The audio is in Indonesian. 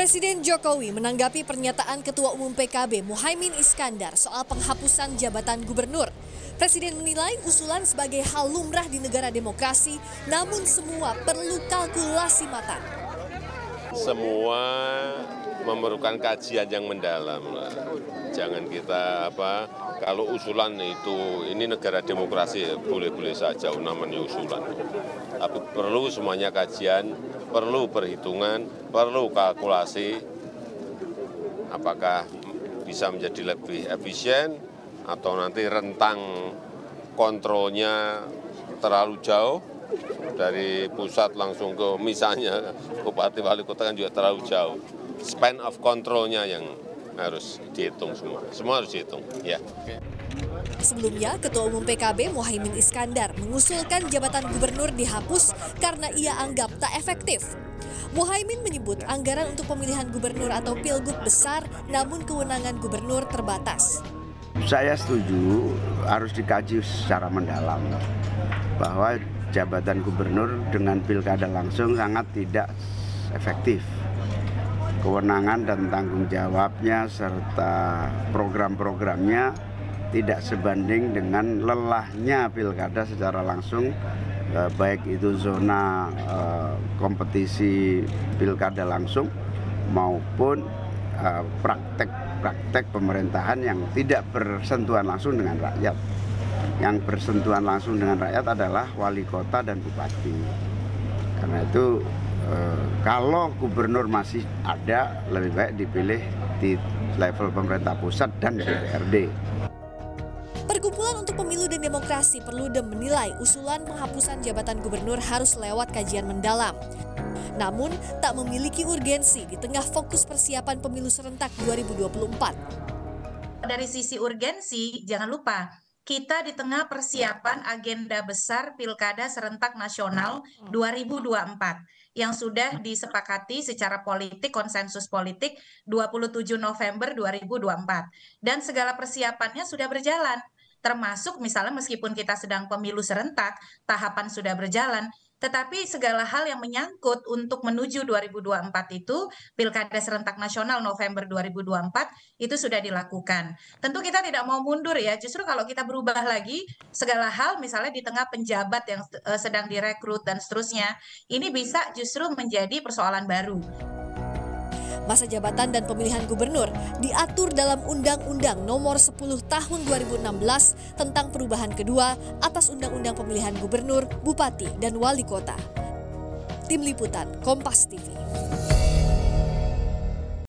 Presiden Jokowi menanggapi pernyataan Ketua Umum PKB Muhaimin Iskandar soal penghapusan jabatan gubernur. Presiden menilai usulan sebagai hal lumrah di negara demokrasi, namun semua perlu kalkulasi matang. Semua memerlukan kajian yang mendalam. Jangan kita kalau usulan itu, ini negara demokrasi, boleh-boleh saja namanya usulan. Tapi perlu semuanya kajian, perlu perhitungan, perlu kalkulasi, apakah bisa menjadi lebih efisien atau nanti rentang kontrolnya terlalu jauh dari pusat langsung ke misalnya bupati wali kota kan juga terlalu jauh. Span of control-nya yang harus dihitung semua harus dihitung. Ya. Sebelumnya, Ketua Umum PKB Muhaimin Iskandar mengusulkan jabatan gubernur dihapus karena ia anggap tak efektif. Muhaimin menyebut anggaran untuk pemilihan gubernur atau pilgub besar, namun kewenangan gubernur terbatas. Saya setuju harus dikaji secara mendalam bahwa jabatan gubernur dengan pilkada langsung sangat tidak efektif. Kewenangan dan tanggung jawabnya serta program-programnya tidak sebanding dengan lelahnya pilkada secara langsung, baik itu zona kompetisi pilkada langsung maupun praktek pemerintahan yang tidak bersentuhan langsung dengan rakyat. Yang bersentuhan langsung dengan rakyat adalah wali kota dan bupati. Karena itu kalau gubernur masih ada, lebih baik dipilih di level pemerintah pusat dan DPRD. Perkumpulan untuk Pemilu dan Demokrasi Perludem menilai usulan penghapusan jabatan gubernur harus lewat kajian mendalam. Namun, tak memiliki urgensi di tengah fokus persiapan pemilu serentak 2024. Dari sisi urgensi, jangan lupa, kita di tengah persiapan agenda besar Pilkada Serentak Nasional 2024 yang sudah disepakati secara politik, konsensus politik 27 November 2024. Dan segala persiapannya sudah berjalan, termasuk misalnya meskipun kita sedang pemilu serentak, tahapan sudah berjalan, tetapi segala hal yang menyangkut untuk menuju 2024 itu, Pilkada Serentak Nasional November 2024, itu sudah dilakukan. Tentu kita tidak mau mundur ya, justru kalau kita berubah lagi, segala hal misalnya di tengah penjabat yang sedang direkrut dan seterusnya, ini bisa justru menjadi persoalan baru. Masa jabatan dan pemilihan gubernur diatur dalam Undang-Undang Nomor 10 Tahun 2016 tentang perubahan kedua atas Undang-Undang Pemilihan Gubernur, Bupati, dan Wali Kota. Tim Liputan Kompas TV.